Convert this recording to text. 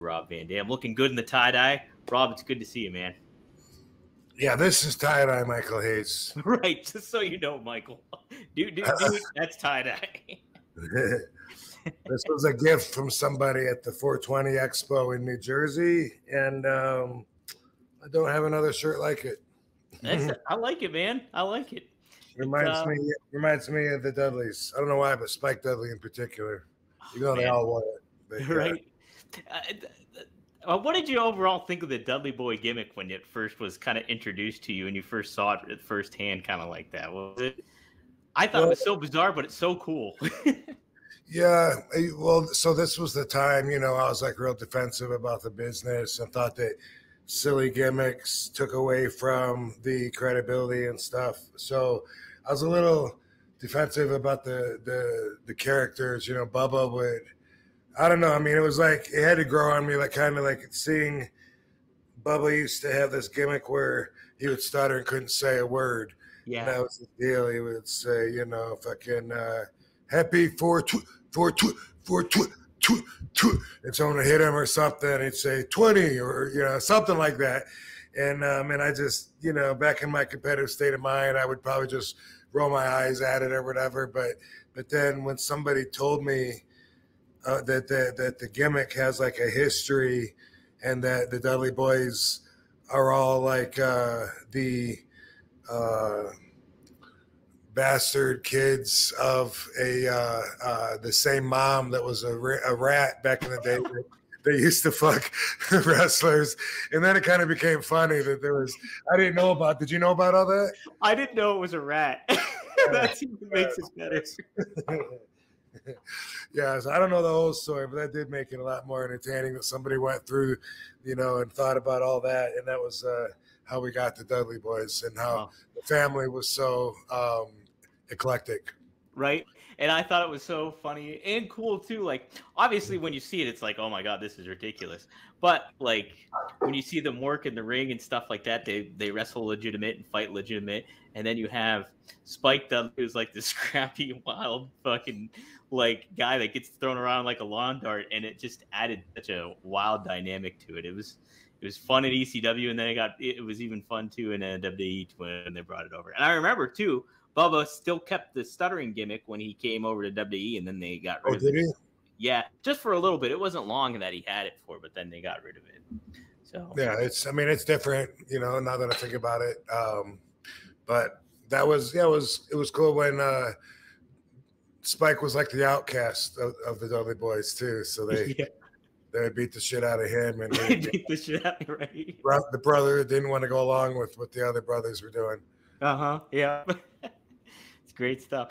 Rob Van Dam. Looking good in the tie-dye. Rob, it's good to see you, man. Yeah, this is tie-dye, Michael Hayes. Right, just so you know, Michael. Dude, that's tie-dye. This was a gift from somebody at the 420 Expo in New Jersey, and I don't have another shirt like it. I like it, man. I like it. Reminds me of the Dudleys. I don't know why, but Spike Dudley in particular. You know, they all want it. But, right. What did you overall think of the Dudley Boy gimmick when it first was kind of introduced to you and you first saw it firsthand, kind of like that? Was it? I thought it was so bizarre, but it's so cool. Yeah, well, so this was the time, I was like real defensive about the business and thought that silly gimmicks took away from the credibility and stuff. So I was a little defensive about the characters. Bubba would, I don't know. I mean, it was like it had to grow on me, like kind of like seeing Bubba used to have this gimmick where he would stutter and couldn't say a word. Yeah, and that was the deal. He would say, fucking happy 4-2. And someone would hit him or something, and he'd say 20 or something like that. And I just back in my competitive state of mind, I would probably just roll my eyes at it or whatever. But then when somebody told me that the gimmick has like a history, and that the Dudley Boyz are all like the bastard kids of the same mom that was a rat back in the day. They used to fuck wrestlers, and then it kind of became funny that there was. I didn't know about. Did you know about all that? I didn't know it was a rat. That makes it better. Yeah, so I don't know the whole story, but that did make it a lot more entertaining that somebody went through, and thought about all that, and that was how we got the Dudley Boyz and how the family was so eclectic. Right. And I thought it was so funny and cool too. Like, obviously when you see it, it's like, oh my God, this is ridiculous. But like when you see them work in the ring and stuff like that, they wrestle legitimate and fight legitimate. And then you have Spike Dudley, who's like this scrappy, wild fucking like guy that gets thrown around like a lawn dart, and it just added such a wild dynamic to it. It was fun at ECW, and then it was even fun too in WWE when they brought it over. And I remember too, Bubba still kept the stuttering gimmick when he came over to WWE, and then they got rid of it. Did he? Yeah, just for a little bit. It wasn't long that he had it for, but then they got rid of it. So yeah, it's different, now that I think about it. But that was, it was cool when Spike was like the outcast of the Dudley Boyz too. So they would beat the shit out of him, and beat the shit out, right? The brother didn't want to go along with what the other brothers were doing. Yeah. It's great stuff.